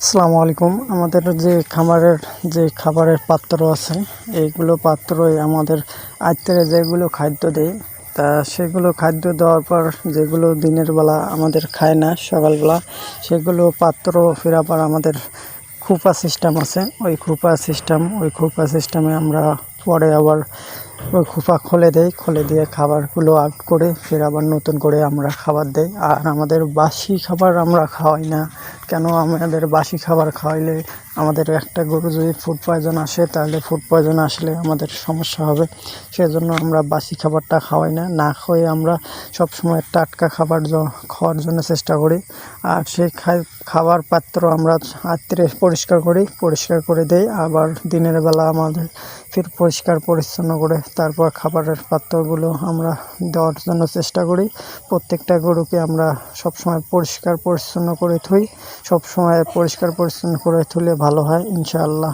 আসসালামু আলাইকুম। আমাদের যে খামারের যে খাবারের পাত্র আছে, এইগুলো পাত্রই আমাদের আইত্রে যেগুলো খাদ্য দেয়, তা সেগুলো খাদ্য দেওয়ার পর যেগুলো দিনের বেলা আমাদের খায় না সকালবেলা, সেগুলো পাত্র ফেরাবার আমাদের খোপা সিস্টেম আছে। ওই খোপা সিস্টেমে আমরা পরে আবার ওই খোপা খুলে দেই, খুলে দিয়ে খাবারগুলো আউট করে ফের আবার নতুন করে আমরা খাবার দেই। আর আমাদের বাসি খাবার আমরা খাওয়াই না। কেন আমাদের বাসি খাবার খাওয়াইলে আমাদের একটা গরু যদি ফুড পয়জন আসে, তাহলে ফুড পয়জন আসলে আমাদের সমস্যা হবে। সেজন্য আমরা বাসি খাবারটা খাওয়াই না। না খেয়ে আমরা সবসময় টাটকা খাবার খাওয়ার জন্য চেষ্টা করি। আর সেই খাবার পাত্র আমরা রাত্রে পরিষ্কার করে দেই। আবার দিনের বেলা আমাদের ফির পরিষ্কার পরিচ্ছন্ন করে তারপর খাবারের পাত্রগুলো আমরা দেওয়ার জন্য চেষ্টা করি। প্রত্যেকটা গরুকে আমরা সবসময় পরিষ্কার পরিচ্ছন্ন করে থুই। সবসময় পরিষ্কার পরিচ্ছন্ন করে থুলে ভালো হয় ইনশাআল্লাহ।